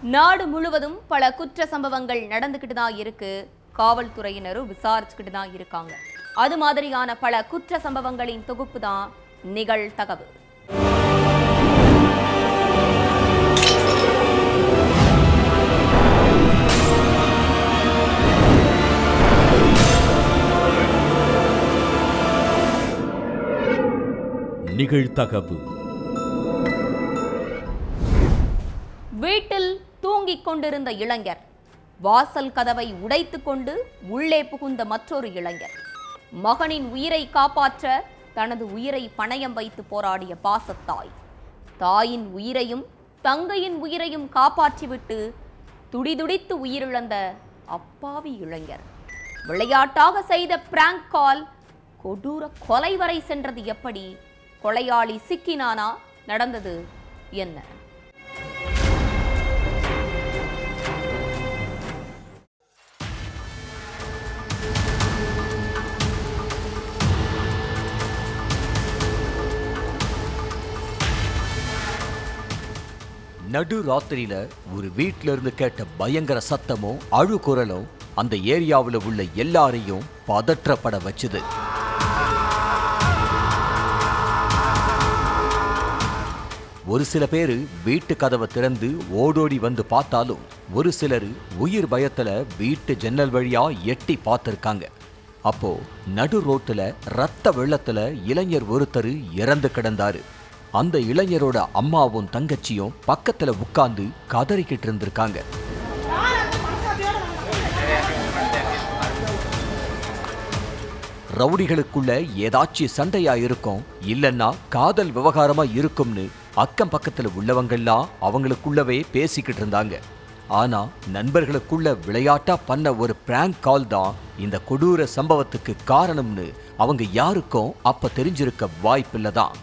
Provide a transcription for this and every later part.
நாடு முழுவதும் பல குற்ற சம்பவங்கள் நடந்துக்கிட்டு தான் இருக்கு. காவல்துறையினரும் விசாரிச்சுக்கிட்டு தான் இருக்காங்க. அது மாதிரியான பல குற்ற சம்பவங்களின் தொகுப்பு தான் நிகழ்தகவு. நிகழ்தகவு. வீட்டில் தூங்கிக் கொண்டிருந்த இளைஞர் வாசல் கதவை உடைத்துக் கொண்டு உள்ளே புகுந்த மற்றொரு இளைஞர். மகனின் உயிரை காப்பாற்ற தனது உயிரை பணயம் வைத்து போராடிய பாசத்தாய் தாயின் உயிரையும் தங்கையின் உயிரையும் காப்பாற்றிவிட்டு துடிதுடித்து உயிரிழந்த அப்பாவி இளைஞர். விளையாட்டாக செய்த பிராங்க் கால் கொடூர கொலை வரை சென்றது எப்படி? கொலையாளி சிக்கினானா? நடந்தது என்ன? நடு ராத்திரியில ஒரு வீட்ல இருந்து கேட்ட பயங்கர சத்தமும் அழுகுரலும் அந்த ஏரியாவில் உள்ள எல்லாரையும் பதற்றப்பட வச்சுது. ஒரு சில பேரு வீட்டு கதவை திறந்து ஓடோடி வந்து பார்த்தாலும் ஒரு சிலர் உயிர் பயத்துல வீட்டு ஜன்னல் வழியா எட்டி பார்த்திருக்காங்க. அப்போ நடு ரோட்டுல ரத்த வெள்ளத்துல இளைஞர் ஒருத்தர் இறந்து கிடந்தாரு. அந்த இளைஞரோட அம்மாவும் தங்கச்சியும் பக்கத்துல உட்கார்ந்து கதறிக்கிட்டு இருந்திருக்காங்க. ரவுடிகளுக்குள்ள ஏதாச்சும் சண்டையா இருக்கும், இல்லன்னா காதல் விவகாரமா இருக்கும்னு அக்கம் பக்கத்துல உள்ளவங்கெல்லாம் அவங்களுக்குள்ளவே பேசிக்கிட்டு இருந்தாங்க. ஆனா நண்பர்களுக்குள்ள விளையாட்டா பண்ண ஒரு பிராங்க் கால் தான் இந்த கொடூர சம்பவத்துக்கு காரணம்னு அவங்க யாருக்கும் அப்ப தெரிஞ்சிருக்க வாய்ப்பில்லைதான்.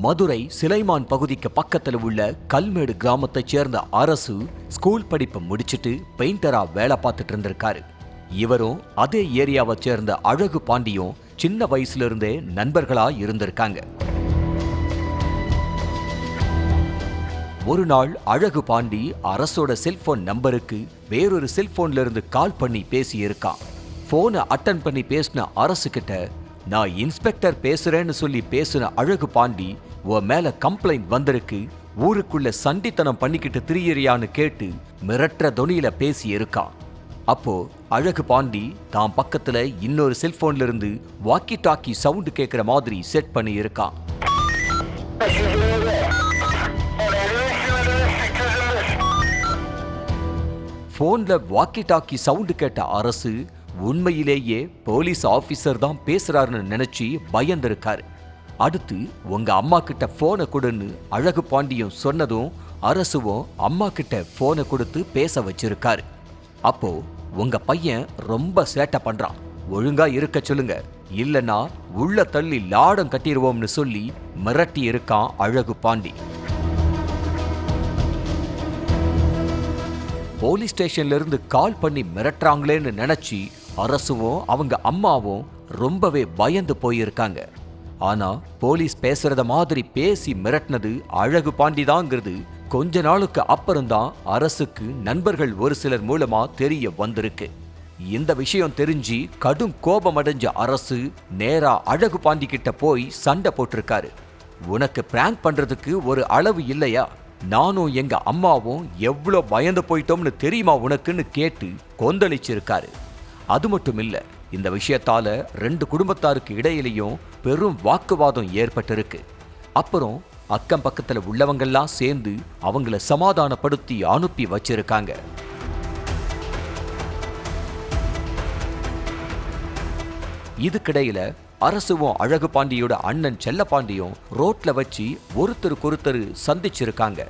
மதுரை சிலைமான் பகுதிக்கு பக்கத்துல உள்ள கல்மேடு கிராமத்தைச் சேர்ந்த அரசு ஸ்கூல் படிப்பை முடிச்சிட்டு பெயிண்டரா வேலை பார்த்துட்டு இருந்திருக்காரு. இவரும் அதே ஏரியாவை சேர்ந்த அழகு பாண்டியும் சின்ன வயசுல இருந்தே நண்பர்களா இருந்திருக்காங்க. ஒரு நாள் அழகு பாண்டி அரசோட செல்போன் நம்பருக்கு வேறொரு செல்போன்ல இருந்து கால் பண்ணி பேசி இருக்கான். போனை அட்டன் பண்ணி பேசின அரசு கிட்ட, நான் இன்ஸ்பெக்டர் பேசுறேன்னு சொல்லி பேசின அழகு பாண்டி, உன் மேல கம்ப்ளைண்ட் வந்திருக்கு, ஊருக்குள்ள சண்டித்தனம் பண்ணிக்கிட்டு திரியறியான்னு கேட்டு மிரட்டுற தொனியில பேசி இருக்கான். அப்போ அழகு பாண்டி தான் பக்கத்துல இன்னொரு செல்போன்ல இருந்து வாக்கி டாக்கி சவுண்ட் கேட்கிற மாதிரி செட் பண்ணி இருக்கான். போன்ல வாக்கி டாக்கி சவுண்ட் கேட்ட அரசு உண்மையிலேயே போலீஸ் ஆபீசர் தான் பேசுறாருன்னு நினைச்சு பயந்திருக்காரு. அடுத்து உங்க அம்மா கிட்ட போனை கொடுன்னு அழகு பாண்டியும் சொன்னதும் அரசுவும் அம்மா கிட்ட போனை கொடுத்து பேச வச்சிருக்காரு. அப்போ உங்க பையன் ரொம்ப சேட்டை பண்றான், ஒழுங்கா இருக்க சொல்லுங்க, இல்லனா உள்ள தள்ளி லாடம் கட்டிடுவோம்னு சொல்லி மிரட்டி இருக்கான் அழகு பாண்டி. போலீஸ் ஸ்டேஷன்ல இருந்து கால் பண்ணி மிரட்டுறாங்களேன்னு நினைச்சு அரசுவும் அவங்க அம்மாவும் ரொம்பவே பயந்து போயிருக்காங்க. ஆனா போலீஸ் பேசுறத மாதிரி பேசி மிரட்டினது அழகு பாண்டிதாங்கிறது கொஞ்ச நாளுக்கு அப்புறம்தான் அரசுக்கு நண்பர்கள் ஒரு சிலர் மூலமா தெரிய வந்திருக்கு. இந்த விஷயம் தெரிஞ்சு கடும் கோபம் அடைஞ்ச அரசு நேரா அழகு பாண்டி கிட்ட போய் சண்டை போட்டிருக்காரு. உனக்கு பிராங்க் பண்றதுக்கு ஒரு அளவு இல்லையா? நானும் எங்க அம்மாவும் எவ்வளோ பயந்து போயிட்டோம்னு தெரியுமா உனக்குன்னு கேட்டு கொந்தளிச்சிருக்காரு. அது மட்டும் இல்ல, இந்த விஷயத்தால 2 குடும்பத்தாருக்கு இடையிலையும் பெரும் வாக்குவாதம் ஏற்பட்டிருக்கு. அப்புறம் அக்கம் பக்கத்துல உள்ளவங்கெல்லாம் சேர்ந்து அவங்கள சமாதானப்படுத்தி அனுப்பி வச்சிருக்காங்க. இதுக்கிடையில அரசுவும் அழகு பாண்டியோட அண்ணன் செல்லப்பாண்டியும் ரோட்ல வச்சு ஒருத்தருக்கொருத்தர் சந்திச்சிருக்காங்க.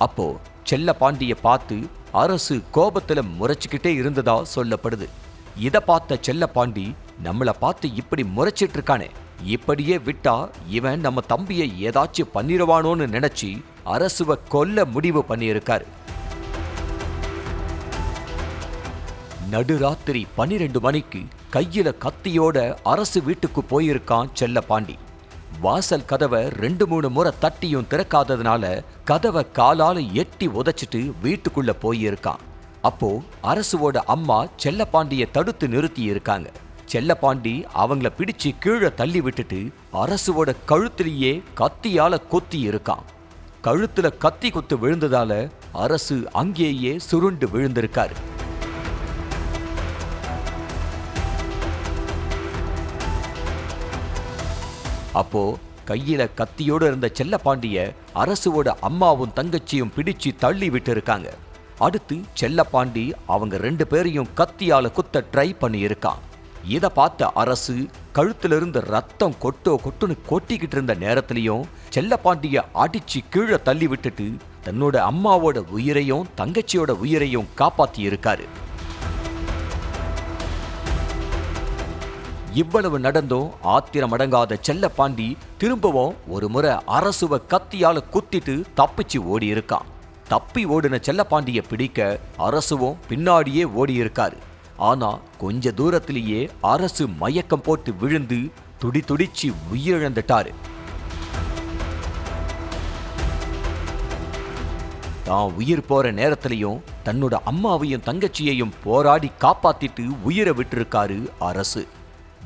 அப்போ செல்லப்பாண்டிய பார்த்து அரசு கோபத்துல முறைச்சுக்கிட்டே இருந்ததா சொல்லப்படுது. இத பார்த்த செல்லப்பாண்டி, நம்மள பார்த்து இப்படி முறைச்சிட்டு இருக்கானே, இப்படியே விட்டா இவன் நம்ம தம்பியை ஏதாச்சும் பண்ணிடுவானோன்னு நினைச்சு அரசுவை கொல்ல முடிவு பண்ணியிருக்காரு. நடுராத்திரி 12 மணிக்கு கையில கத்தியோட அரசு வீட்டுக்கு போயிருக்கான் செல்லப்பாண்டி. வாசல் கதவை 2-3 முறை தட்டியும் திறக்காததுனால கதவை காலால எட்டி உதைச்சிட்டு வீட்டுக்குள்ள போயிருக்கான். அப்போ அரசுவோட அம்மா செல்லப்பாண்டிய தடுத்து நிறுத்தி இருக்காங்க. செல்லப்பாண்டி அவங்கள பிடிச்சு கீழே தள்ளி விட்டுட்டு அரசுவோட கழுத்திலேயே கத்தியால கொத்தி இருக்கான். கழுத்துல கத்தி குத்து விழுந்ததால அரசு அங்கேயே சுருண்டு விழுந்திருக்காரு. அப்போ கையில கத்தியோடு இருந்த செல்லப்பாண்டிய அரசுவோட அம்மாவும் தங்கச்சியும் பிடிச்சு தள்ளி விட்டு இருக்காங்க. அடுத்து செல்லப்பாண்டி அவங்க 2 பேரையும் கத்தியால குத்த ட்ரை பண்ணி இருக்கான். இத பார்த்த அரசு கழுத்திலிருந்து ரத்தம் கொட்டுன்னு கொட்டிக்கிட்டு இருந்த நேரத்திலையும் செல்லப்பாண்டிய அடிச்சு கீழே தள்ளி விட்டுட்டு தன்னோட அம்மாவோட உயிரையும் தங்கச்சியோட உயிரையும் காப்பாத்தி இருக்காரு. இவ்வளவு நடந்தும் ஆத்திரமடங்காத செல்லப்பாண்டி திரும்பவும் ஒரு முறை அரசுவ கத்தியால குத்திட்டு தப்பிச்சு ஓடி இருக்கான். தப்பி ஓடின செல்லப்பாண்டிய பிடிக்க அரசுவும் பின்னாடியே ஓடி இருக்காரு. ஆனா கொஞ்ச தூரத்திலேயே அரசு மயக்கம் போட்டு விழுந்து துடிச்சு உயிரிழந்துட்டாரு. தான் உயிர் போற நேரத்திலையும் தன்னோட அம்மாவையும் தங்கச்சியையும் போராடி காப்பாத்திட்டு உயிரை விட்டிருக்காரு அரசு.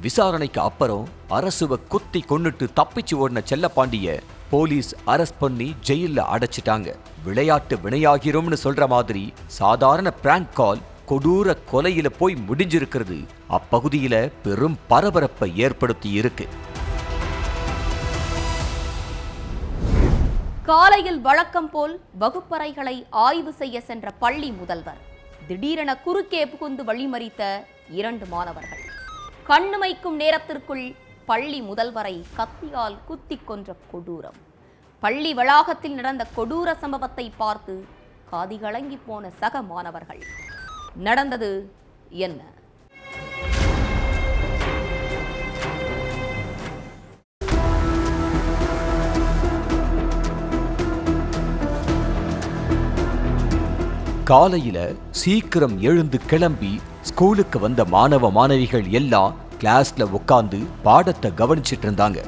விசாரணைக்கு அப்புறம் அரசுவை குத்தி கொன்னுட்டு தப்பிச்சு ஓடின செல்லப்பாண்டிய போலீஸ் அரெஸ்ட் பண்ணி ஜெயில அடைச்சிட்டாங்க. விளையாட்டு வினையாகிறோம்னு சொல்ற மாதிரி சாதாரண பிராங்க் கால் கொடூர கொலையில போய் முடிஞ்சிருக்கிறது அப்பகுதியில பெரும் பரபரப்பை ஏற்படுத்தி இருக்கு. காலையில் வழக்கம் போல் வகுப்பறைகளை ஆய்வு செய்ய சென்ற பள்ளி முதல்வர் திடீரென குறுக்கே புகுந்து வழிமறித்த 2 மாணவர்கள். கண்ணுமைக்கும் நேரத்திற்குள் பள்ளி முதல்வரை கத்தியால் குத்திக் கொன்ற கொடூரம். பள்ளி வளாகத்தில் நடந்த கொடூர சம்பவத்தை பார்த்து காதிகலங்கி போன சக மாணவர்கள். நடந்தது என்ன? காலையில சீக்கிரம் எழுந்து கிளம்பி ஸ்கூலுக்கு வந்த மாணவ மாணவிகள் எல்லாம் கிளாஸ்ல உட்கார்ந்து பாடத்தை கவனிச்சிட்டு இருந்தாங்க.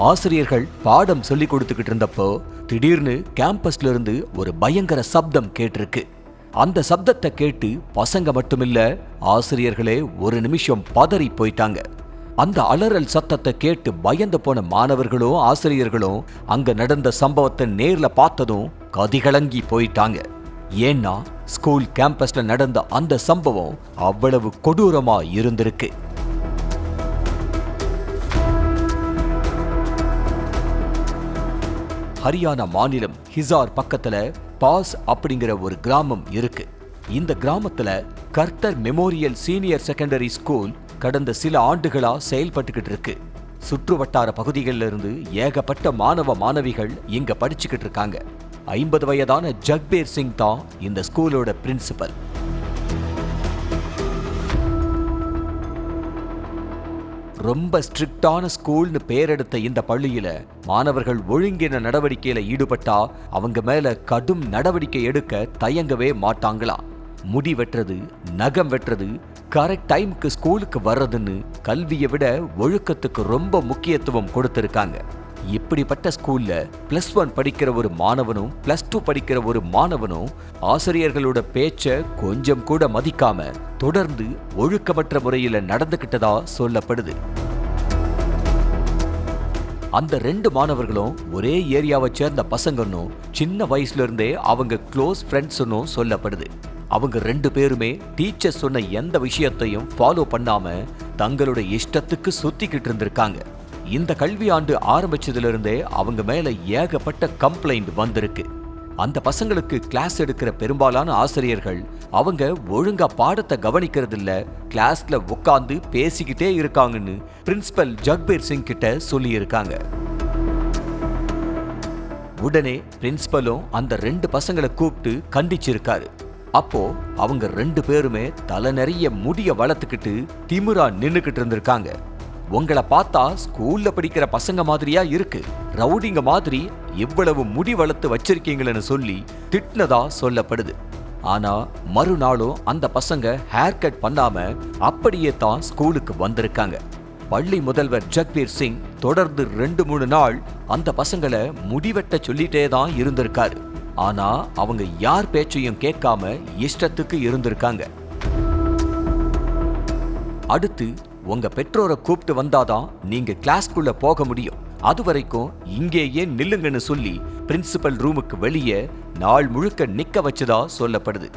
ஆசிரியர்கள் பாடம் சொல்லி கொடுத்துக்கிட்டு இருந்தப்போ திடீர்னு கேம்பஸ்ல இருந்து ஒரு பயங்கர சப்தம் கேட்டிருக்கு. அந்த சப்தத்தை கேட்டு பசங்க மட்டுமில்ல ஆசிரியர்களே ஒரு நிமிஷம் பதறி போயிட்டாங்க. அந்த அலறல் சத்தத்தை கேட்டு பயந்து போன மாணவர்களும் ஆசிரியர்களும் அங்க நடந்த சம்பவத்தை நேர்ல பார்த்ததும் கதிகலங்கி போயிட்டாங்க. ஏன்னா ஸ்கூல் கேம்பஸ்ல நடந்த அந்த சம்பவம் அவ்வளவு கொடூரமா இருந்திருக்கு. ஹரியானா மாநிலம் ஹிசார் பக்கத்துல பாஸ் அப்படிங்கிற ஒரு கிராமம் இருக்கு. இந்த கிராமத்துல கர்த்தர் மெமோரியல் சீனியர் செகண்டரி ஸ்கூல் கடந்த சில ஆண்டுகளா செயல்பட்டுக்கிட்டு இருக்கு. சுற்றுவட்டார பகுதிகளில் இருந்து ஏகப்பட்ட மாணவ மாணவிகள் இங்க படிச்சுக்கிட்டு இருக்காங்க. 50 வயதான ஜக்பீர் சிங் தான் இந்த ஸ்கூலோட பிரின்சிபல். ரொம்ப ஸ்ட்ரிக்டான ஸ்கூல்னு பேரெடுத்த இந்த பள்ளியில மாணவர்கள் ஒழுங்கின நடவடிக்கையில ஈடுபட்டா அவங்க மேல கடும் நடவடிக்கை எடுக்க தயங்கவே மாட்டாங்களா. முடி வெட்டுறது, நகம் வெட்டுறது, கரெக்ட் டைமுக்கு ஸ்கூலுக்கு வர்றதுன்னு கல்வியை விட ஒழுக்கத்துக்கு ரொம்ப முக்கியத்துவம் கொடுத்திருக்காங்க. இப்படிப்பட்ட ஸ்கூல்ல +1 படிக்கிற ஒரு மாணவனும் +2 படிக்கிற ஒரு மாணவனும் ஆசிரியர்களோட பேச்ச கொஞ்சம் கூட மதிக்காம தொடர்ந்து ஒழுக்கமற்ற முறையில நடந்துகிட்டதா சொல்லப்படுது. அந்த 2 மாணவர்களும் ஒரே ஏரியாவை சேர்ந்த பசங்கன்னும் சின்ன வயசுல இருந்தே அவங்க க்ளோஸ் ஃப்ரெண்ட்ஸ்னும் சொல்லப்படுது. அவங்க 2 பேருமே டீச்சர் சொன்ன எந்த விஷயத்தையும் ஃபாலோ பண்ணாம தங்களோட இஷ்டத்துக்கு சுத்திக்கிட்டு இருந்திருக்காங்க. இந்த கல்வி ஆண்டு ஆரம்பிச்சதுல இருந்தே அவங்க மேல ஏகப்பட்ட கம்ப்ளைண்ட் வந்திருக்கு. அந்த பசங்களுக்கு கிளாஸ் எடுக்கிற பெரும்பாலான ஆசிரியர்கள் அவங்க ஒழுங்கா பாடத்தை கவனிக்கிறது இல்ல, கிளாஸ்ல உட்கார்ந்து பேசிக்கிட்டே இருக்காங்கன்னு பிரின்சிபல் ஜக்பீர் சிங் கிட்ட சொல்லி இருக்காங்க. உடனே பிரின்சிபலும் அந்த 2 பசங்களை கூப்பிட்டு கண்டிச்சிருக்காரு. அப்போ அவங்க 2 பேருமே தலை நிறைய முடிய வளர்த்துக்கிட்டு திமிரா நின்னுக்கிட்டு இருந்திருக்காங்க. உங்களை பார்த்தா ஸ்கூல்ல படிக்கிற பசங்க மாதிரியா இருக்கு, ரவுடிங்க மாதிரி இவ்வளவு முடி வளர்த்து வச்சிருக்கீங்களன்னு சொல்லி திட்டினதா சொல்லப்படுது. ஆனா மறுநாளும் அந்த பசங்க ஹேர் கட் பண்ணாம அப்படியே தான் ஸ்கூலுக்கு வந்திருக்காங்க. பள்ளி முதல்வர் ஜக்பீர் சிங் தொடர்ந்து 2-3 நாள் அந்த பசங்களை முடிவெட்ட சொல்லிட்டே தான் இருந்திருக்காரு. ஆனா அவங்க யார் பேச்சையும் கேட்காம இஷ்டத்துக்கு இருந்திருக்காங்க. அடுத்து உங்க பெற்றோரை கூப்பிட்டு வந்தாதான் நீங்க கிளாஸ்க்குள்ள போக முடியும், அது வரைக்கும் இங்கேயே நில்லுங்கன்னு சொல்லி பிரின்சிபல் ரூமுக்கு வெளியே நாள் முழுக்க நிக்க வச்சதா சொல்லப்படுது.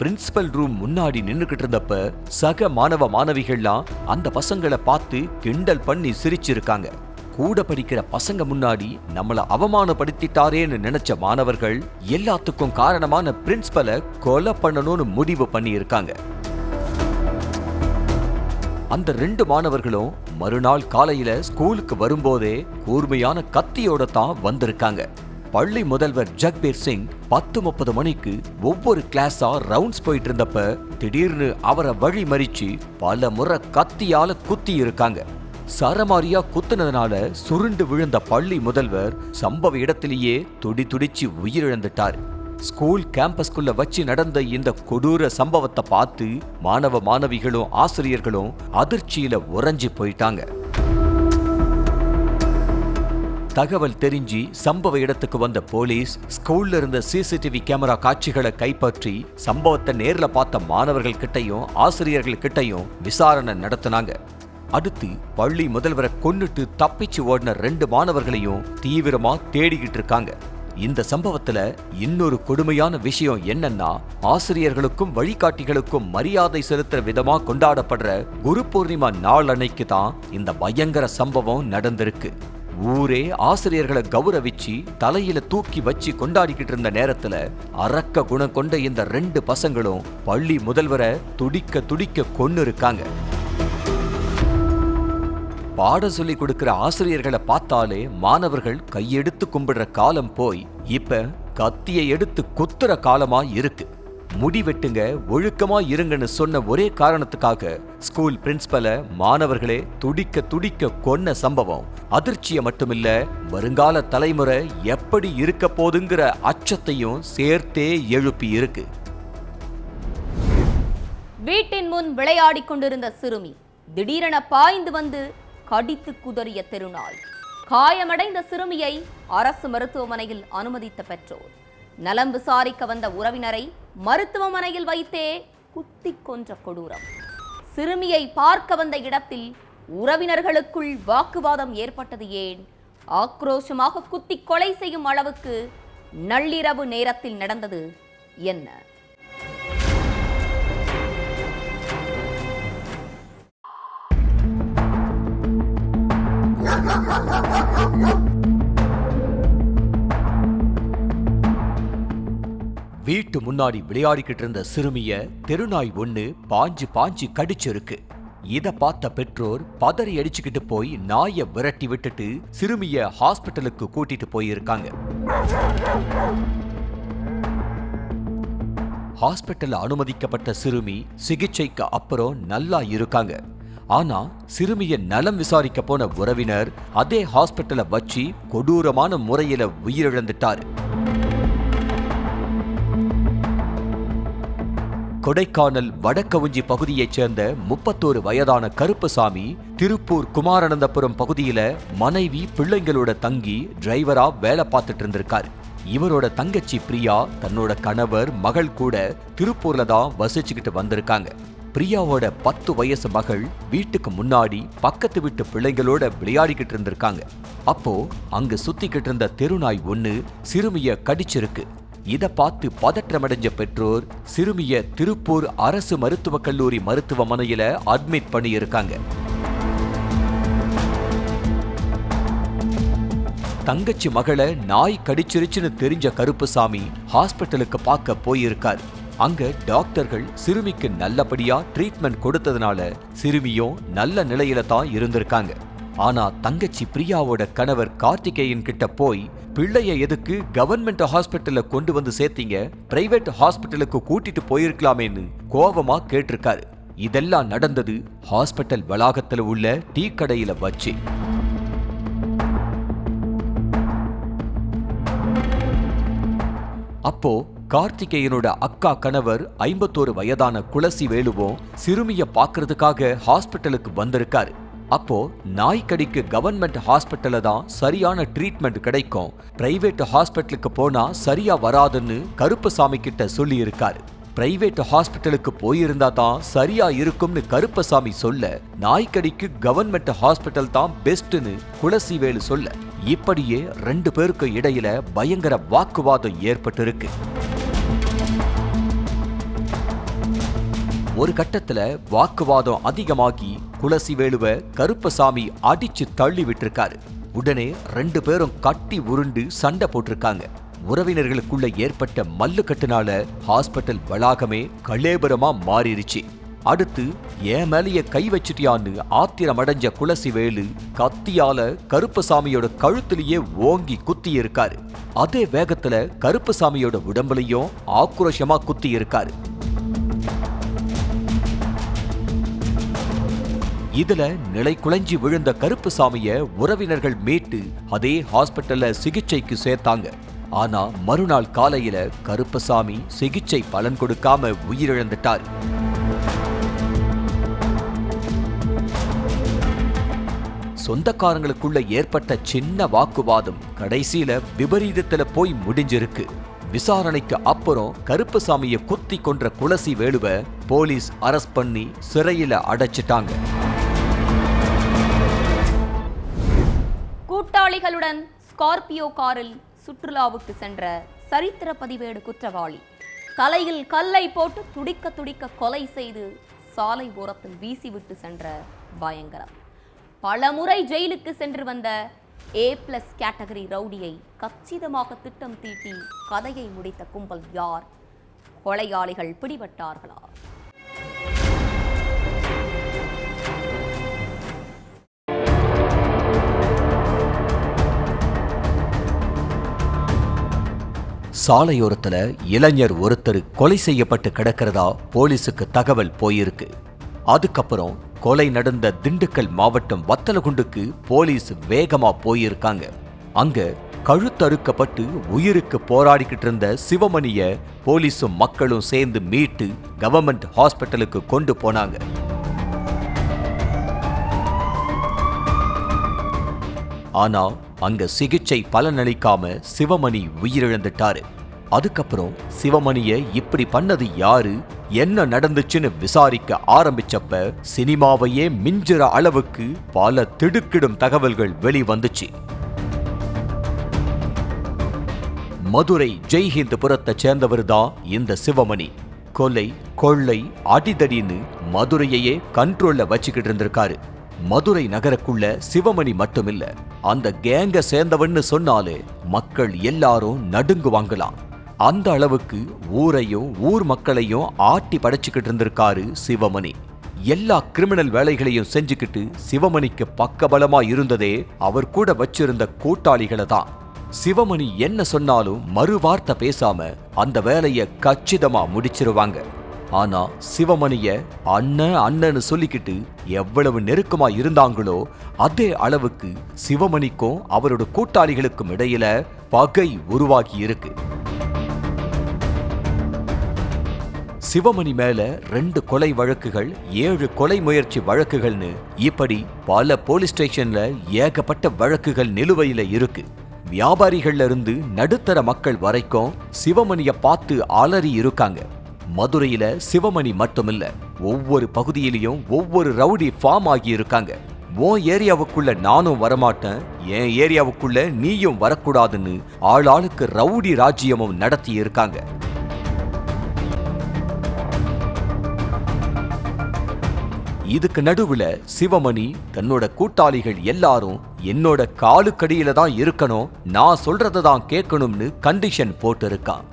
பிரின்சிபல் ரூம் முன்னாடி நின்னுகிட்டு இருந்தப்ப சக மாணவிகள்லாம் அந்த பசங்களை பார்த்து கிண்டல் பண்ணி சிரிச்சிருக்காங்க. கூட படிக்கிற பசங்க முன்னாடி நம்மள அவமானப்படுத்திட்டாரேன்னு நினைச்ச மாணவர்கள் எல்லாத்துக்கும் காரணமான பிரின்சிபலை கொலை பண்ணணும்னு முடிவு பண்ணி இருக்காங்க. அந்த 2 மாணவர்களும் மறுநாள் காலையில ஸ்கூலுக்கு வரும்போதே கூர்மையான கத்தியோட தான் வந்திருக்காங்க. பள்ளி முதல்வர் ஜக்பீர் சிங் 10:30 மணிக்கு ஒவ்வொரு கிளாஸா ரவுண்ட்ஸ் போயிட்டு இருந்தப்ப திடீர்னு அவரை வழி மறிச்சு பல முறை கத்தியால குத்தி இருக்காங்க. சரமாரியா குத்துனதுனால சுருண்டு விழுந்த பள்ளி முதல்வர் சம்பவ இடத்திலேயே துடிச்சு உயிரிழந்துட்டார். ஸ்கூல் கேம்பஸ்குள்ள வச்சு நடந்த இந்த கொடூர சம்பவத்தை பார்த்து மாணவிகளும் ஆசிரியர்களும் அதிர்ச்சியில உறைஞ்சி போயிட்டாங்க. தகவல் தெரிஞ்சு சம்பவ இடத்துக்கு வந்த போலீஸ் ஸ்கூல்ல இருந்த சிசிடிவி கேமரா காட்சிகளை கைப்பற்றி சம்பவத்தை நேர்ல பார்த்த மாணவர்கள் கிட்டையும் ஆசிரியர்கள் கிட்டையும் விசாரணை நடத்தினாங்க. அடுத்து பள்ளி முதல்வரை கொன்னுட்டு தப்பிச்சு ஓடின 2 மாணவர்களையும் தீவிரமா தேடிக்கிட்டு இருக்காங்க. இந்த சம்பவத்துல இன்னொரு கொடுமையான விஷயம் என்னன்னா, ஆசிரியர்களுக்கும் வழிகாட்டிகளுக்கும் மரியாதை செலுத்துற விதமா கொண்டாடப்படுற குரு பூர்ணிமா நாள் அன்னைக்கு தான் இந்த பயங்கர சம்பவம் நடந்திருக்கு. ஊரே ஆசிரியர்களை கௌரவிச்சு தலையில தூக்கி வச்சு கொண்டாடிக்கிட்டு இருந்த நேரத்துல அரக்க குணம் கொண்ட இந்த 2 பசங்களும் பள்ளி முதல்வரை துடிக்க கொன்னு இருக்காங்க. பாடம் சொல்லி கொடுக்கிற ஆசிரியர்களை பார்த்தாலே மாணவர்கள் கையெடுத்து கும்பிடுற காலம் போய் இப்ப கத்தியை எடுத்து குத்துற காலமா இருக்கு. முடிவெட்டுங்க, ஒழுக்கமா இருங்கன்னு சொன்ன ஒரே காரணத்துக்காக ஸ்கூல் பிரின்சிபலை மாணவர்களே துடிக்க கொன்ன சம்பவம் அதிர்ச்சியை மட்டுமில்ல, வருங்கால தலைமுறை எப்படி இருக்க போதுங்கிற அச்சத்தையும் சேர்த்தே எழுப்பி இருக்கு. வீட்டின் முன் விளையாடிக் கொண்டிருந்த சிறுமி திடீரென பாய்ந்து வந்து கடித்து குதறிய தெருநாய். காயமடைந்த சிறுமியை அரசு மருத்துவமனையில் அனுமதித்த பெற்றோர் நலம் விசாரிக்க வந்த உறவினரை மருத்துவமனையில் வைத்தே குத்தி கொன்ற கொடூரம். சிறுமியை பார்க்க வந்த இடத்தில் உறவினர்களுக்குள் வாக்குவாதம் ஏற்பட்டது ஏன்? ஆக்ரோஷமாக குத்தி கொலை செய்யும் அளவுக்கு நள்ளிரவு நேரத்தில் நடந்தது என்ன? வீட்டு முன்னாடி விளையாடிக்கிட்டு இருந்த சிறுமிய தெருநாய் ஒண்ணு பாஞ்சு கடிச்சிருக்கு. இத பார்த்த பெற்றோர் பதறி அடிச்சுக்கிட்டு போய் நாயை விரட்டி விட்டுட்டு சிறுமிய ஹாஸ்பிட்டலுக்கு கூட்டிட்டு போயிருக்காங்க. ஹாஸ்பிட்டல்ல அனுமதிக்கப்பட்ட சிறுமி சிகிச்சைக்கு அப்புறம் நல்லா இருக்காங்க. ஆனா சிறுமிய நலம் விசாரிக்க போன உறவினர் அதே ஹாஸ்பிட்டலை வச்சு கொடூரமான முறையில உயிரிழந்துட்டார். கொடைக்கானல் வடக்கவுஞ்சி பகுதியைச் சேர்ந்த 31 வயதான கருப்புசாமி திருப்பூர் குமாரானந்தபுரம் பகுதியில மனைவி பிள்ளைங்களோட தங்கி டிரைவரா வேலை பார்த்துட்டு இருந்திருக்காரு. இவரோட தங்கச்சி பிரியா தன்னோட கணவர் மகள் கூட திருப்பூர்ல தான் வசிச்சுக்கிட்டு வந்திருக்காங்க. பிரியாவோட 10 வயசு மகள் வீட்டுக்கு முன்னாடி பக்கத்து வீட்டு பிள்ளைங்களோட விளையாடிக்கிட்டு இருந்திருக்காங்க. அப்போ அங்கு சுத்திக்கிட்டு இருந்த தெருநாய் ஒண்ணு சிறுமிய கடிச்சிருக்கு. இத பார்த்து பதற்றமடைஞ்ச பெற்றோர் சிறுமிய திருப்பூர் அரசு மருத்துவக் கல்லூரி மருத்துவமனையில அட்மிட் பண்ணி இருக்காங்க. தங்கச்சி மகளை நாய் கடிச்சிருச்சுன்னு தெரிஞ்ச கருப்புசாமி ஹாஸ்பிட்டலுக்கு பார்க்க போயிருக்காரு. அங்க டாக்டர்கள் சிறுமிக்கு நல்லபடியா ட்ரீட்மெண்ட் கொடுத்ததுனால சிறுமியும் நல்ல நிலையில தான் இருந்திருக்காங்க. ஆனா தங்கச்சி பிரியாவோட கணவர் கார்த்திகேயன் கிட்ட போய் பிள்ளைய எதுக்கு கவர்மெண்ட் ஹாஸ்பிட்டல்ல கொண்டு வந்து சேர்த்தீங்க, பிரைவேட் ஹாஸ்பிட்டலுக்கு கூட்டிட்டு போயிருக்கலாமேன்னு கோபமா கேட்டிருக்காரு. இதெல்லாம் நடந்தது ஹாஸ்பிட்டல் வளாகத்துல உள்ள டீ கடையில வச்சு. அப்போ கார்த்திகேயனோட அக்கா கணவர் 51 வயதான குலசி வேலுவும் சிறுமிய பாக்குறதுக்காக ஹாஸ்பிட்டலுக்கு வந்திருக்காரு. அப்போ நாய்க்கடிக்கு கவர்மெண்ட் ஹாஸ்பிட்டல்ல தான் சரியான ட்ரீட்மெண்ட் கிடைக்கும், பிரைவேட் ஹாஸ்பிட்டலுக்கு போனா சரியா வராதுன்னு கருப்பசாமி கிட்ட சொல்லி இருக்காரு. பிரைவேட் ஹாஸ்பிட்டலுக்கு போயிருந்தா தான் சரியா இருக்கும்னு கருப்பசாமி சொல்ல, நாய்க்கடிக்கு கவர்மெண்ட் ஹாஸ்பிட்டல் தான் பெஸ்ட்னு குலசிவேலு சொல்ல, இப்படியே 2 பேருக்கு இடையில பயங்கர வாக்குவாதம் ஏற்பட்டிருக்கு. ஒரு கட்டத்துல வாக்குவாதம் அதிகமாகி குலசிவேலுவை கருப்பசாமி அடிச்சு தள்ளி விட்டிருக்காரு. உடனே 2 பேரும் கட்டி உருண்டு சண்டை போட்டிருக்காங்க. உறவினர்களுக்குள்ள ஏற்பட்ட மல்லுக்கட்டுனால ஹாஸ்பிட்டல் வளாகமே கலேபரமா மாறிடுச்சு. அடுத்து ஏன் மேலேயே கை வச்சிட்டியான்னு ஆத்திரம் அடைஞ்ச குலசிவேலு கத்தியால கருப்பசாமியோட கழுத்திலேயே ஓங்கி குத்தி இருக்காரு. அதே வேகத்துல கருப்பசாமியோட உடம்புலையும் ஆக்ரோஷமா குத்தி இருக்காரு. இதுல நிலை குலைஞ்சி விழுந்த கருப்பசாமிய உறவினர்கள் மீட்டு அதே ஹாஸ்பிட்டல்ல சிகிச்சைக்கு சேர்த்தாங்க. ஆனா மறுநாள் காலையில கருப்பசாமி சிகிச்சை பலன் கொடுக்காம உயிரிழந்துட்டார். சொந்தக்காரங்களுக்குள்ள ஏற்பட்ட சின்ன வாக்குவாதம் கடைசியில விபரீதத்துல போய் முடிஞ்சிருக்கு. விசாரணைக்கு அப்புறம் கருப்பசாமியை குத்தி கொன்ற குலசிவேலுவை போலீஸ் அரெஸ்ட் பண்ணி சிறையில அடைச்சிட்டாங்க. கூட்டாளிகளுடன் ஸ்கார்பியோ காரில் சுற்றுலாவுக்கு சென்ற சரித்திர பதிவேடு குற்றவாளி தலையில் கல்லை போட்டு துடிக்க துடிக்க கொலை செய்து சாலை ஓரத்தில் வீசிவிட்டு சென்ற பயங்கரம். பலமுறை ஜெயிலுக்கு சென்று வந்த A+ கேட்டகரி ரவுடியை கச்சிதமாக திட்டம் தீட்டி கதையை முடித்த கும்பல் யார்? கொலையாளிகள் பிடிபட்டார்களா? சாலையோரத்துல இளைஞர் ஒருத்தர் கொலை செய்யப்பட்டு கிடக்கிறதா போலீஸுக்கு தகவல் போயிருக்கு. அதுக்கப்புறம் கொலை நடந்த திண்டுக்கல் மாவட்டம் வத்தலகுண்டுக்கு போலீஸ் வேகமா போயிருக்காங்க. அங்க கழுத்தறுக்கப்பட்டு உயிருக்கு போராடிக்கிட்டு இருந்த சிவமணிய போலீஸும் மக்களும் சேர்ந்து மீட்டு கவர்மெண்ட் ஹாஸ்பிட்டலுக்கு கொண்டு போனாங்க. ஆனா அங்க சிகிச்சை பலனளிக்காம சிவமணி உயிரிழந்துட்டாரு. அதுக்கப்புறம் சிவமணிய இப்படி பண்ணது யாரு, என்ன நடந்துச்சுன்னு விசாரிக்க ஆரம்பிச்சப்ப சினிமாவையே மிஞ்சுற அளவுக்கு பல திடுக்கிடும் தகவல்கள் வெளிவந்துச்சு. மதுரை ஜெய்ஹிந்த்புரத்தை சேர்ந்தவர் தான் இந்த சிவமணி. கொலை, கொள்ளை, அடிதடின்னு மதுரையையே கண்ட்ரோல்ல வச்சுக்கிட்டு இருந்திருக்காரு. மதுரை நகருக்குள்ள சிவமணி மட்டுமில்ல, அந்த கேங்க சேர்ந்தவன்னு சொன்னாலே மக்கள் எல்லாரும் நடுங்குவாங்களாம். அந்த அளவுக்கு ஊரையும் ஊர் மக்களையும் ஆட்டி படைச்சுக்கிட்டு இருந்திருக்காரு சிவமணி. எல்லா கிரிமினல் வேலைகளையும் செஞ்சுக்கிட்டு சிவமணிக்கு பக்கபலமா இருந்ததே அவர் கூட வச்சிருந்த கூட்டாளிகளை தான். சிவமணி என்ன சொன்னாலும் மறுவார்த்தை பேசாம அந்த வேலையை கச்சிதமா முடிச்சிருவாங்க. ஆனா சிவமணிய அண்ணன்னு சொல்லிக்கிட்டு எவ்வளவு நெருக்கமா இருந்தாங்களோ அதே அளவுக்கு சிவமணிக்கும் அவரோட கூட்டாளிகளுக்கும் இடையில பகை உருவாகி இருக்கு. சிவமணி மேல 2 கொலை வழக்குகள், 7 கொலை முயற்சி வழக்குகள்னு இப்படி பல போலீஸ் ஸ்டேஷன்ல ஏகப்பட்ட வழக்குகள் நிலுவையில இருக்கு. வியாபாரிகள்ல இருந்து நடுத்தர மக்கள் வரைக்கும் சிவமணிய பார்த்து அலறி இருக்காங்க. மதுரையில சிவமணி மட்டுமில்ல, ஒவ்வொரு பகுதியிலையும் ஒவ்வொரு ரவுடி ஃபார்ம் ஆகி இருக்காங்க. உன் ஏரியாவுக்குள்ள நானும் வரமாட்டேன், என் ஏரியாவுக்குள்ள நீயும் வரக்கூடாதுன்னு ஆளாளுக்கு ரவுடி ராஜ்யமும் நடத்தி இருக்காங்க. இதுக்கு நடுவுல சிவமணி தன்னோட கூட்டாளிகள் எல்லாரும் என்னோட காலுக்கடியில தான் இருக்கணும், நான் சொல்றதை தான் கேட்கணும்னு கண்டிஷன் போட்டு இருக்கான்.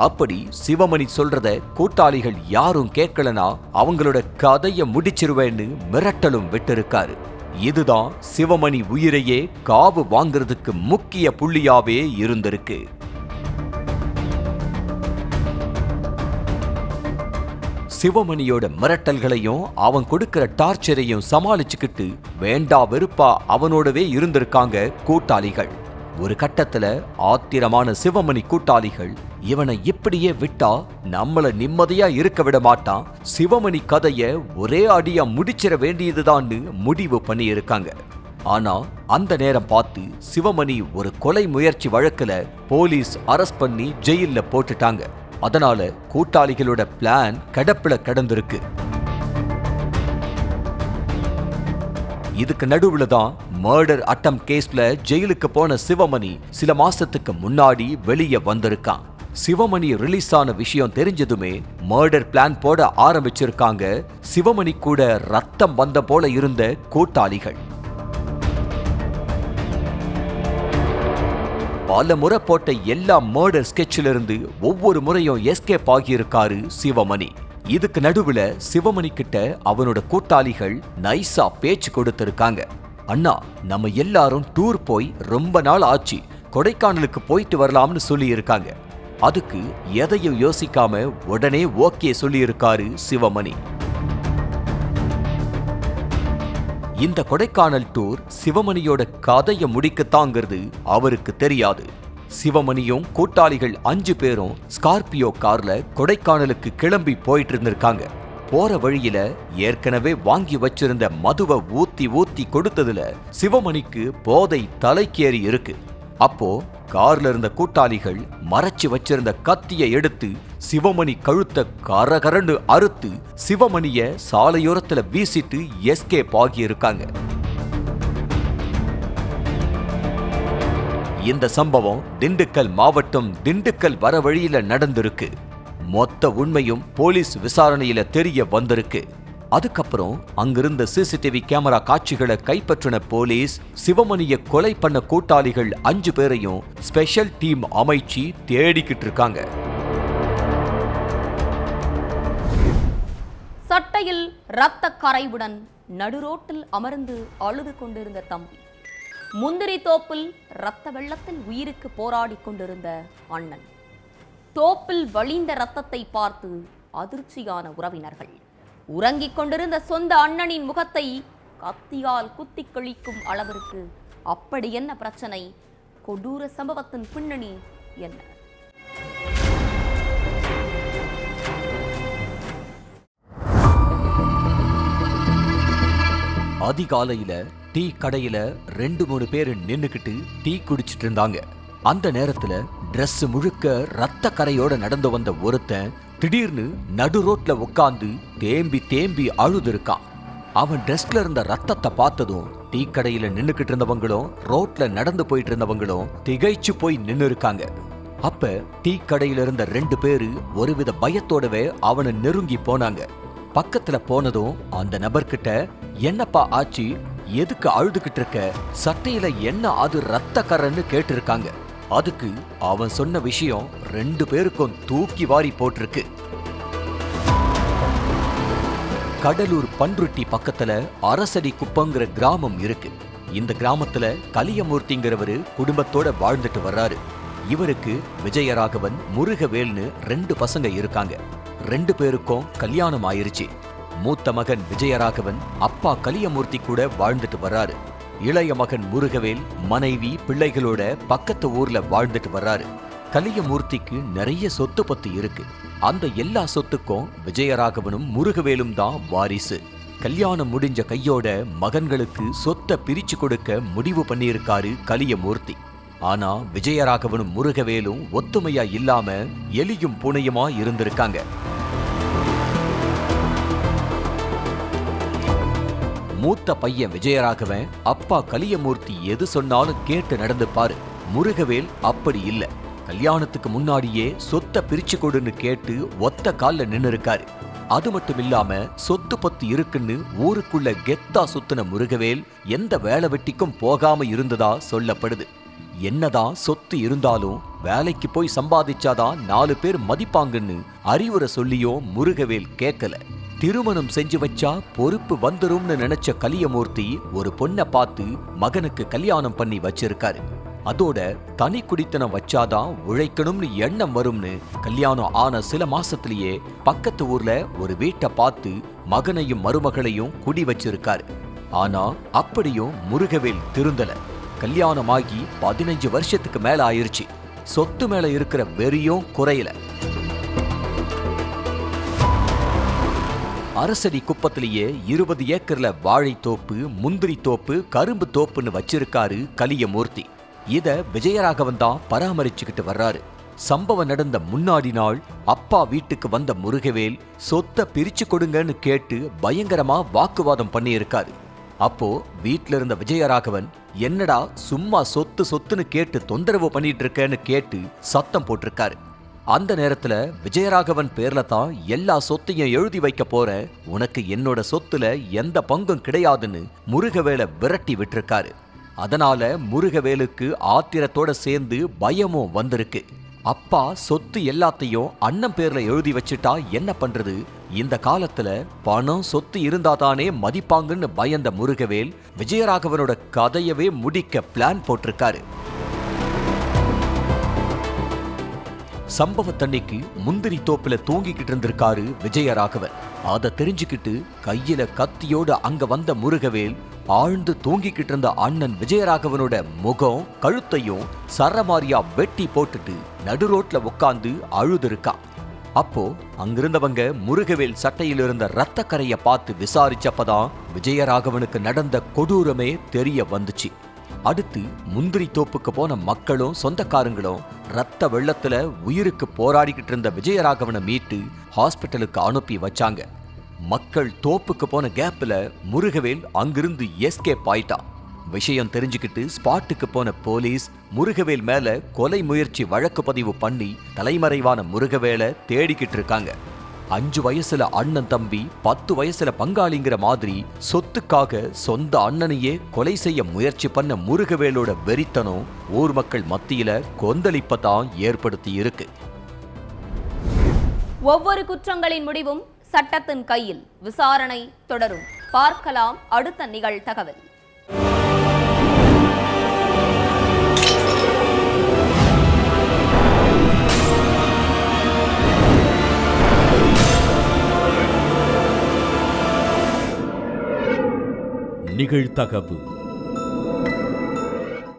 அப்படி சிவமணி சொல்றத கூட்டாளிகள் யாரும் கேட்கலனா அவங்களோட கதைய முடிச்சிருவேன்னு மிரட்டலும் விட்டிருக்காரு. இதுதான் சிவமணி உயிரையே காவு வாங்குறதுக்கு முக்கிய புள்ளியாவே இருந்திருக்கு. சிவமணியோட மிரட்டல்களையும் அவன் கொடுக்கிற டார்ச்சரையும் சமாளிச்சுக்கிட்டு வேண்டா வெறுப்பா அவனோடவே இருந்திருக்காங்க கூட்டாளிகள். ஒரு கட்டத்துல ஆத்திரமான சிவமணி கூட்டாளிகள் இவனை இப்படியே விட்டா நம்மள நிம்மதியா இருக்க விட மாட்டான், சிவமணி கதைய ஒரே அடியா முடிச்சிட வேண்டியதுதான்னு முடிவு பண்ணி இருக்காங்க. ஆனா அந்த நேரம் பார்த்து சிவமணி ஒரு கொலை முயற்சி வழக்குல போலீஸ் அரெஸ்ட் பண்ணி ஜெயில்ல போட்டுட்டாங்க. அதனால கூட்டாளிகளோட பிளான் கடப்புல கடந்திருக்கு. இதுக்கு நடுவுல தான் மர்டர் அட்டம் கேஸ்ல ஜெயிலுக்கு போன சிவமணி சில மாசத்துக்கு முன்னாடி வெளியே வந்திருக்கான். சிவமணி ரிலீஸ் ஆன விஷயம் தெரிஞ்சதுமே மர்டர் பிளான் போட ஆரம்பிச்சிருக்காங்க சிவமணி கூட ரத்தம் வந்த போல இருந்த கூட்டாளிகள். பல முறை போட்ட எல்லா மர்டர் ஸ்கெட்சில இருந்து ஒவ்வொரு முறையும் எஸ்கேப் ஆகியிருக்காரு சிவமணி. இதுக்கு நடுவுல சிவமணி கிட்ட அவனோட கூட்டாளிகள் நைஸா பேச்சு கொடுத்திருக்காங்க. அண்ணா, நம்ம எல்லாரும் டூர் போய் ரொம்ப நாள் ஆச்சு, கொடைக்கானலுக்கு போயிட்டு வரலாம்னு சொல்லி இருக்காங்க. அதுக்கு எதையும் யோசிக்காம உடனே ஓகே சொல்லி இருக்காரு சிவமணி. இந்த கொடைக்கானல் டூர் சிவமணியோட கதையை முடிக்கத்தாங்கிறது அவருக்கு தெரியாது. சிவமணியும் கூட்டாளிகள் 5 பேரும் ஸ்கார்பியோ கார்ல கொடைக்கானலுக்கு கிளம்பி போயிட்டு இருந்திருக்காங்க. போற வழியில ஏற்கனவே வாங்கி வச்சிருந்த மதுவை ஊத்தி கொடுத்ததுல சிவமணிக்கு போதை தலைக்கேறி இருக்கு. அப்போ கார்ல இருந்த கூட்டாளிகள் மறைச்சு வச்சிருந்த கத்தியை எடுத்து சிவமணி கழுத்தை கரகரன்னு அறுத்து சிவமணிய சாலையோரத்துல வீசிட்டு எஸ்கேப் ஆகி இருக்காங்க. இந்த சம்பவம் திண்டுக்கல் மாவட்டம் திண்டுக்கல் வர வழியில நடந்திருக்கு. மொத்த உண்மையும் போலீஸ் விசாரணையில தெரிய வந்திருக்கு. அதுக்கப்புறம் அங்கிருந்த சிசிடிவி கேமரா காட்சிகளை கைப்பற்றின போலீஸ் சிவமணியை கொலை பண்ண கூட்டாளிகள் 5 பேரையும் ஸ்பெஷல் டீம் அமைச்சு தேடிக்கிட்டு இருக்காங்க. சட்டையில் இரத்த கரைவுடன் நடுரோட்டில் அமர்ந்து அழுது கொண்டிருந்த தம்பி, முந்திரி தோப்பில் இரத்த வெள்ளத்தில் உயிருக்கு போராடி கொண்டிருந்த அண்ணன், தோப்பில் வழிந்த இரத்தத்தை பார்த்து அதிர்ச்சியான உறவினர்கள், உறங்கிக் கொண்டிருந்த சொந்த அண்ணனின் முகத்தை கத்தியால் குத்தி கிழிக்கும் அளவிற்கு அப்படி என்ன பிரச்சனை? கொடூர சம்பவத்தின் பின்னணி என்ன? அதிகாலையில டீ கடையில 2-3 பேர் நின்னுக்கிட்டு டீ குடிச்சிட்டு இருந்தாங்க. அந்த நேரத்துல டிரெஸ் முழுக்க ரத்த கரையோட நடந்து வந்த ஒருத்தன் திடீர்னு நடு ரோட்ல உட்கார்ந்து தேம்பி அழுது இருக்கான். அவன் டிரெஸ்ல இருந்த ரத்தத்தை பார்த்ததும் டீ கடையில நின்னுக்கிட்டு இருந்தவங்களும் ரோட்ல நடந்து போயிட்டு இருந்தவங்களும் திகைச்சு போய் நின்னு இருக்காங்க. அப்ப டீ கடையில இருந்த 2 பேரு ஒருவித பயத்தோடவே அவனை நெருங்கி போனாங்க. பக்கத்துல போனதும் அந்த நபர்கிட்ட, என்னப்பா ஆச்சு, எதுக்கு அழுதுகிட்டு இருக்க, சட்டையில என்ன அது ரத்த கரன்னு கேட்டிருக்காங்க. அதுக்கு அவன் சொன்ன விஷயம் 2 பேருக்கும் தூக்கி வாரி போட்டிருக்கு. கடலூர் பன்ருட்டி பக்கத்துல அரசடி குப்பங்கிற கிராமம் இருக்கு. இந்த கிராமத்துல கலியமூர்த்திங்கிறவரு குடும்பத்தோட வாழ்ந்துட்டு வர்றாரு. இவருக்கு விஜயராகவன், முருகவேல்னு 2 பசங்க இருக்காங்க. 2 பேருக்கும் கல்யாணம் ஆயிருச்சு. மூத்த மகன் விஜயராகவன் அப்பா கலியமூர்த்தி கூட வாழ்ந்துட்டு வர்றாரு. இளைய மகன் முருகவேல் மனைவி பிள்ளைகளோட பக்கத்து ஊர்ல வாழ்ந்துட்டு வர்றாரு. கலியமூர்த்திக்கு நிறைய சொத்து பத்து இருக்கு. அந்த எல்லா சொத்துக்கும் விஜயராகவனும் முருகவேலும் தான் வாரிசு. கல்யாணம் முடிஞ்ச கையோட மகன்களுக்கு சொத்தை பிரிச்சு கொடுக்க முடிவு பண்ணியிருக்காரு கலியமூர்த்தி. ஆனா விஜயராகவனும் முருகவேலும் ஒத்துமையா இல்லாம எலியும் பூனையுமா இருந்திருக்காங்க. மூத்த பையன் விஜயராகவன் அப்பா கலியமூர்த்தி எது சொன்னாலும் கேட்டு நடந்துப்பாரு. முருகவேல் அப்படி இல்ல. கல்யாணத்துக்கு முன்னாடியே சொத்தை பிரிச்சு கொடுன்னு கேட்டு ஒத்த கால்ல நின்னு இருக்காரு. அது மட்டும் இல்லாம சொத்து பத்து இருக்குன்னு ஊருக்குள்ள கெத்தா சுத்தின முருகவேல் எந்த வேலை வெட்டிக்கும் போகாம இருந்ததா சொல்லப்படுது. என்னதான் சொத்து இருந்தாலும் வேலைக்கு போய் சம்பாதிச்சாதான் 4 பேர் மதிப்பாங்கன்னு அறிவுரை சொல்லியும் முருகவேல் கேட்கல. திருமணம் செஞ்சு வச்சா பொறுப்பு வந்துரும்னு நினைச்ச கலியமூர்த்தி ஒரு பொண்ணை பார்த்து மகனுக்கு கல்யாணம் பண்ணி வச்சிருக்காரு. அதோட தனி குடித்தனம் வச்சாதான் உழைக்கணும்னு எண்ணம் வரும்னு கல்யாணம் ஆன சில மாசத்திலேயே பக்கத்து ஊர்ல ஒரு வீட்டை பார்த்து மகனையும் மருமகளையும் குடி வச்சிருக்காரு. ஆனா அப்படியும் முருகவேல் திருந்தல. கல்யாணமாகி 15 வருஷத்துக்கு மேல ஆயிருச்சு. சொத்து மேல இருக்கிற வெறியும் குறையல. அரசடி குப்பத்திலேயே 20 ஏக்கர்ல வாழைத்தோப்பு, முந்திரி தோப்பு, கரும்பு தோப்புன்னு வச்சிருக்காரு கலியமூர்த்தி. இத விஜயராகவன் தான் பராமரிச்சுக்கிட்டு வர்றாரு. சம்பவம் நடந்த முன்னாடி நாள் அப்பா வீட்டுக்கு வந்த முருகவேல் சொத்தை பிரிச்சு கொடுங்கன்னு கேட்டு பயங்கரமா வாக்குவாதம் பண்ணியிருக்காரு. அப்போ வீட்ல இருந்த விஜயராகவன், என்னடா சும்மா சொத்து சொத்துன்னு கேட்டு தொந்தரவு பண்ணிட்டு இருக்கேன்னு கேட்டு சத்தம் போட்டிருக்காரு. அந்த நேரத்துல விஜயராகவன் பேர்ல தான் எல்லா சொத்தையும் எழுதி வைக்க போற, உனக்கு என்னோட சொத்துல எந்த பங்கும் கிடையாதுன்னு முருகவேலை விரட்டி விட்டிருக்காரு. அதனால முருகவேலுக்கு ஆத்திரத்தோட சேர்ந்து பயமும் வந்திருக்கு. அப்பா சொத்து எல்லாத்தையும் அண்ணன் பேர்ல எழுதி வச்சுட்டா என்ன பண்றது? இந்த காலத்துல பணம் சொத்து இருந்தாதானே மதிப்பாங்கன்னு பயந்த முருகவேல் விஜயராகவனோட கதையவே முடிக்க பிளான் போட்டிருக்காரு. சம்பவத்தன்னைக்கு முந்திரி தோப்புல தூங்கிக்கிட்டு இருந்திருக்காரு விஜயராகவன். அதை தெரிஞ்சுக்கிட்டு கையில கத்தியோட அங்க வந்த முருகவேல் ஆழ்ந்து தூங்கிக்கிட்டு இருந்த அண்ணன் விஜயராகவனோட முகம் கழுத்தையும் சரமாரியா வெட்டி போட்டுட்டு நடு ரோட்ல உட்கார்ந்து அழுதுருக்கா. அப்போ அங்கிருந்தவங்க முருகவேல் சட்டையில் இருந்த ரத்த கரையை பார்த்து விசாரிச்சப்பதான் விஜயராகவனுக்கு நடந்த கொடூரமே தெரிய வந்துச்சு. அடுத்து முந்திரி தோப்புக்கு போன மக்களும் சொந்தக்காரங்களும் ரத்த வெள்ளத்துல உயிருக்கு போராடிக்கிட்டு இருந்த விஜயராகவனை மீட்டு ஹாஸ்பிட்டலுக்கு அனுப்பி வச்சாங்க. மக்கள் தோப்புக்கு போன கேப்ல முருகவேல் அங்கிருந்து எஸ்கேப் ஆயிட்டான். விஷயம் தெரிஞ்சுக்கிட்டு ஸ்பாட்டுக்கு போன போலீஸ் முருகவேல் மேல கொலை முயற்சி வழக்கு பதிவு பண்ணி தலைமறைவான முருகவேலை தேடிக்கிட்டு இருக்காங்க. 5 வயசுல அண்ணன் தம்பி, 10 வயசுல பங்காளிங்கிற மாதிரி சொத்துக்காக சொந்த அண்ணனையே கொலை செய்ய முயற்சி பண்ண முருகவேலோட வெறித்தனம் ஊர் மக்கள் மத்தியில கொந்தளிப்பதான் ஏற்படுத்தி இருக்கு. ஒவ்வொரு குற்றங்களின் முடிவும் சட்டத்தின் கையில். விசாரணை தொடரும். பார்க்கலாம் அடுத்த நிகழ்தகவல். நிகழ்தகவு.